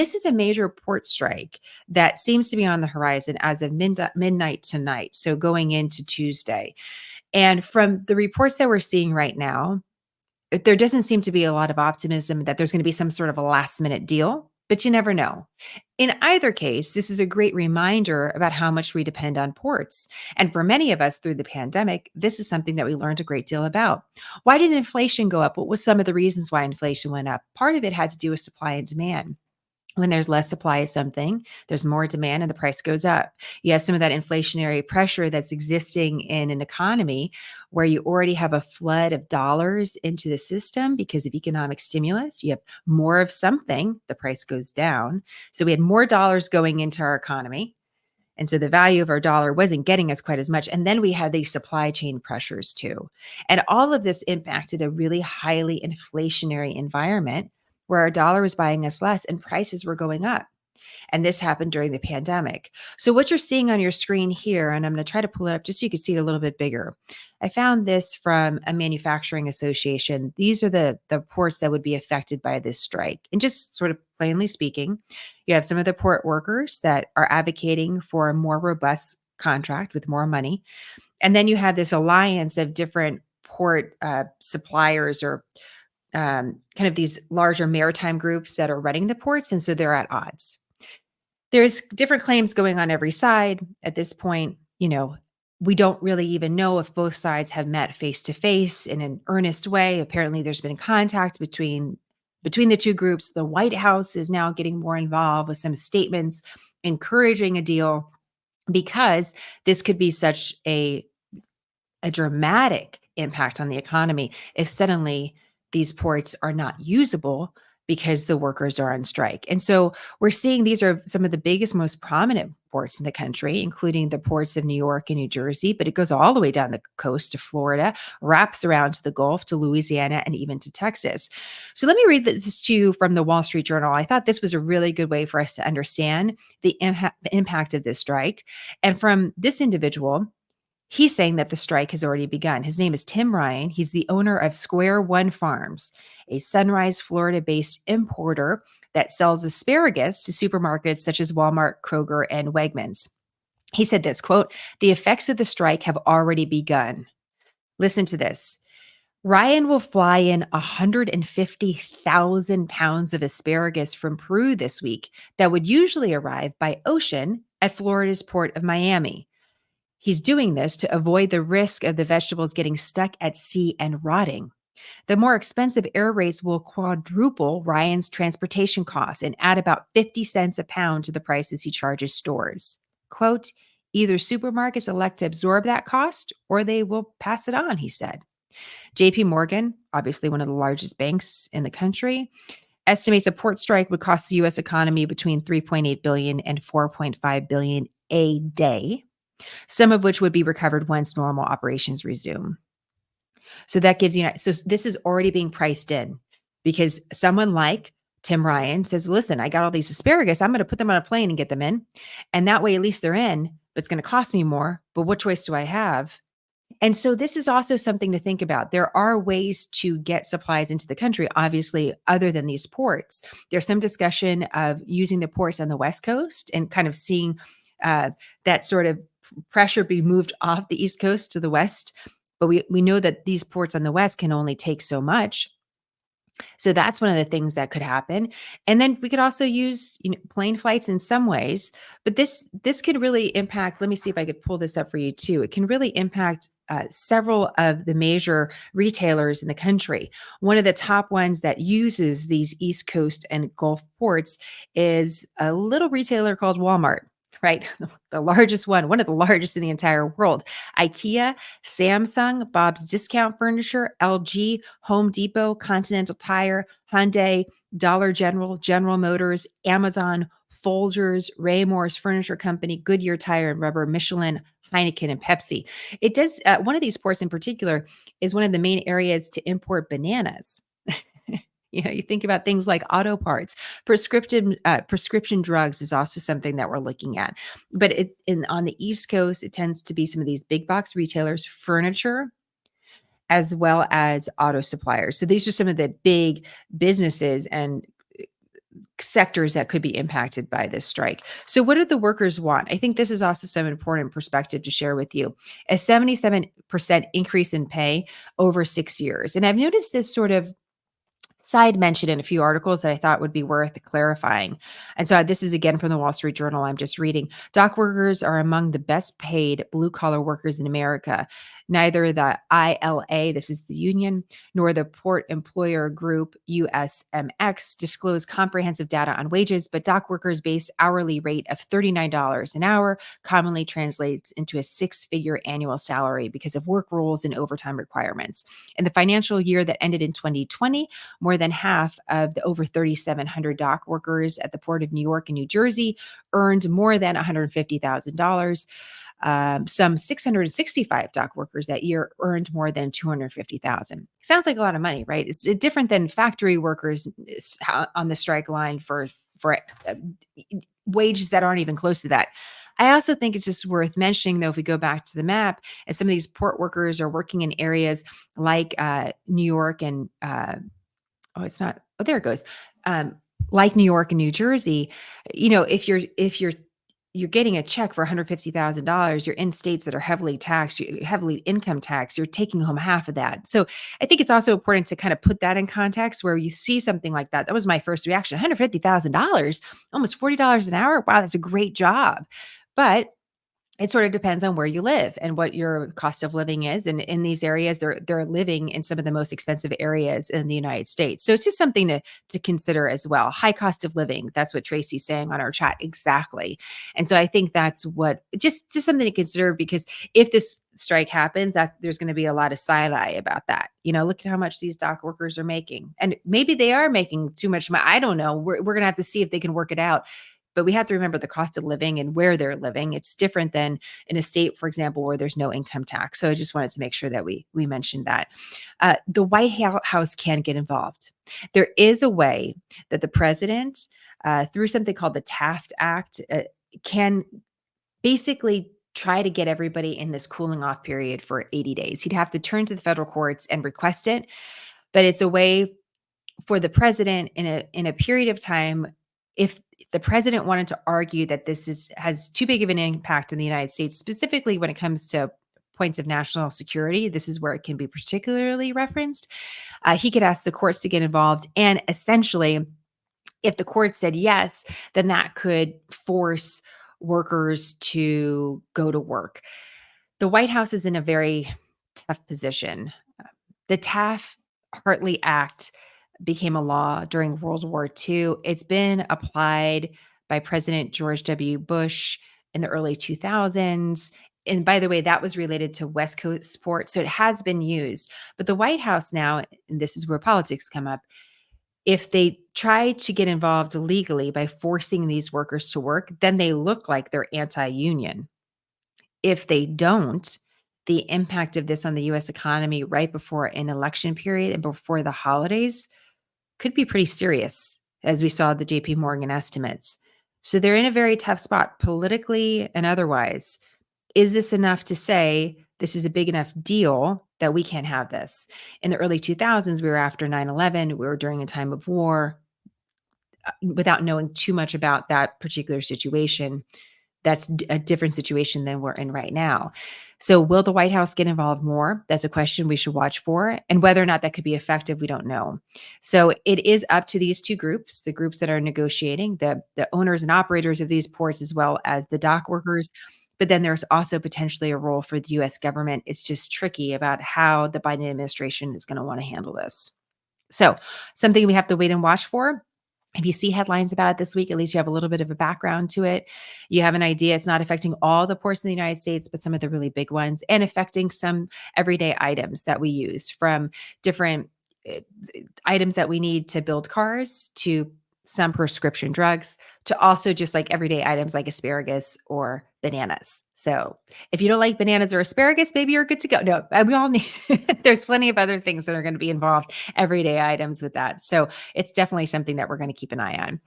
This is a major port strike that seems to be on the horizon as of midnight tonight, so going into Tuesday. And from the reports that we're seeing right now, there doesn't seem to be a lot of optimism that there's going to be some sort of a last minute deal, but you never know. In either case, this is a great reminder about how much we depend on ports. And for many of us through the pandemic, this is something that we learned a great deal about. Why did inflation go up? What was some of the reasons why inflation went up? Part of it had to do with supply and demand. When there's less supply of something, there's more demand and the price goes up. You have some of that inflationary pressure that's existing in an economy where you already have a flood of dollars into the system because of economic stimulus. You have more of something, the price goes down. So we had more dollars going into our economy. And so the value of our dollar wasn't getting us quite as much. And then we had these supply chain pressures too. And all of this impacted a really highly inflationary environment where our dollar was buying us less and prices were going up. And this happened during the pandemic. So what you're seeing on your screen here, and I'm going to try to pull it up just so you can see it a little bit bigger. I found this from a manufacturing association. These are the ports that would be affected by this strike. And just sort of plainly speaking, you have some of the port workers that are advocating for a more robust contract with more money. And then you have this alliance of different port suppliers or kind of these larger maritime groups that are running the ports. And so they're at odds. There's different claims going on every side at this point. We don't really even know if both sides have met face to face in an earnest way. Apparently there's been contact between the two groups. The White House is now getting more involved with some statements encouraging a deal because this could be such a dramatic impact on the economy if suddenly these ports are not usable because the workers are on strike. And so we're seeing these are some of the biggest, most prominent ports in the country, including the ports of New York and New Jersey, but it goes all the way down the coast to Florida, wraps around to the Gulf, to Louisiana, and even to Texas. So let me read this to you from the Wall Street Journal. I thought this was a really good way for us to understand the impact of this strike. And from this individual, he's saying that the strike has already begun. His name is Tim Ryan. He's the owner of Square One Farms, a Sunrise, Florida-based importer that sells asparagus to supermarkets such as Walmart, Kroger, and Wegmans. He said this, quote, "The effects of the strike have already begun." Listen to this. Ryan will fly in 150,000 pounds of asparagus from Peru this week that would usually arrive by ocean at Florida's Port of Miami. He's doing this to avoid the risk of the vegetables getting stuck at sea and rotting. The more expensive air rates will quadruple Ryan's transportation costs and add about 50 cents a pound to the prices he charges stores. Quote, "Either supermarkets elect to absorb that cost or they will pass it on," he said. JP Morgan, obviously one of the largest banks in the country, estimates a port strike would cost the US economy between 3.8 billion and 4.5 billion a day, some of which would be recovered once normal operations resume. So that gives you, so this is already being priced in because someone like Tim Ryan says, listen, I got all these asparagus. I'm going to put them on a plane and get them in. And that way, at least they're in, but it's going to cost me more. But what choice do I have? And so this is also something to think about. There are ways to get supplies into the country, obviously, other than these ports. There's some discussion of using the ports on the West Coast and kind of seeing that sort of pressure be moved off the East Coast to the West. But we know that these ports on the West can only take so much. So that's one of the things that could happen. And then we could also use plane flights in some ways. But this could really impact, let me see if I could pull this up for you too. It can really impact several of the major retailers in the country. One of the top ones that uses these East Coast and Gulf ports is a little retailer called Walmart. Right? The largest one of the largest in the entire world. IKEA, Samsung, Bob's Discount Furniture, LG, Home Depot, Continental Tire, Hyundai, Dollar General, General Motors, Amazon, Folgers, Raymour's Furniture Company, Goodyear Tire and Rubber, Michelin, Heineken, and Pepsi. It does, one of these ports in particular is one of the main areas to import bananas. You think about things like auto parts, prescription drugs is also something that we're looking at. But on the East Coast, it tends to be some of these big box retailers, furniture, as well as auto suppliers. So these are some of the big businesses and sectors that could be impacted by this strike. So, what do the workers want? I think this is also some important perspective to share with you. A 77% increase in pay over 6 years. And I've noticed this sort of side mention in a few articles that I thought would be worth clarifying. And so this is again from the Wall Street Journal. I'm just reading. Dock workers are among the best paid blue collar workers in America. Neither the ILA, this is the union, nor the Port Employer Group, USMX, disclose comprehensive data on wages, but dock workers' base hourly rate of $39 an hour commonly translates into a six-figure annual salary because of work rules and overtime requirements. In the financial year that ended in 2020, more than half of the over 3,700 dock workers at the Port of New York and New Jersey earned more than $150,000. Some 665 dock workers that year earned more than 250,000. Sounds like a lot of money, right? It's different than factory workers on the strike line for wages that aren't even close to that. I also think it's just worth mentioning, though, if we go back to the map, and some of these port workers are working in areas like New York and oh, it's not. Oh, there it goes. Um, like New York and New Jersey, if you're getting a check for $150,000, you're in states that are heavily taxed, heavily income taxed, you're taking home half of that. So I think it's also important to kind of put that in context where you see something like that. That was my first reaction. $150,000, almost $40 an hour. Wow, that's a great job. But it sort of depends on where you live and what your cost of living is. And in these areas, they're living in some of the most expensive areas in the United States. So it's just something to consider as well. High cost of living. That's what Tracy's saying on our chat. Exactly. And so I think that's what just something to consider, because if this strike happens, that there's going to be a lot of side eye about that. Look at how much these dock workers are making. And maybe they are making too much money. I don't know. We're going to have to see if they can work it out. But we have to remember the cost of living and where they're living. It's different than in a state, for example, where there's no income tax. So I just wanted to make sure that we mentioned that. The White House can get involved. There is a way that the president, through something called the Taft Act, can basically try to get everybody in this cooling off period for 80 days. He'd have to turn to the federal courts and request it. But it's a way for the president in a period of time, if the president wanted to argue that this has too big of an impact in the United States, specifically when it comes to points of national security, this is where it can be particularly referenced. He could ask the courts to get involved. And essentially, if the court said yes, then that could force workers to go to work. The White House is in a very tough position. The Taft-Hartley Act became a law during World War II. It's been applied by President George W. Bush in the early 2000s. And by the way, that was related to West Coast ports. So it has been used. But the White House now, and this is where politics come up, if they try to get involved legally by forcing these workers to work, then they look like they're anti-union. If they don't, the impact of this on the US economy right before an election period and before the holidays could be pretty serious, as we saw the JP Morgan estimates. So they're in a very tough spot politically and otherwise. Is this enough to say this is a big enough deal that we can't have this? In the early 2000s, we were after 9/11. We were during a time of war. Without knowing too much about that particular situation, that's a different situation than we're in right now. So will the White House get involved more? That's a question we should watch for. And whether or not that could be effective, we don't know. So it is up to these two groups, the groups that are negotiating, the owners and operators of these ports, as well as the dock workers. But then there's also potentially a role for the US government. It's just tricky about how the Biden administration is going to want to handle this. So something we have to wait and watch for. If you see headlines about it this week, at least you have a little bit of a background to it. You have an idea. It's not affecting all the ports in the United States, but some of the really big ones, and affecting some everyday items that we use, from different uh, items that we need to build cars to some prescription drugs to also just like everyday items like asparagus or bananas. So if you don't like bananas or asparagus, maybe you're good to go. No, we all need, there's plenty of other things that are going to be involved, everyday items with that. So it's definitely something that we're going to keep an eye on.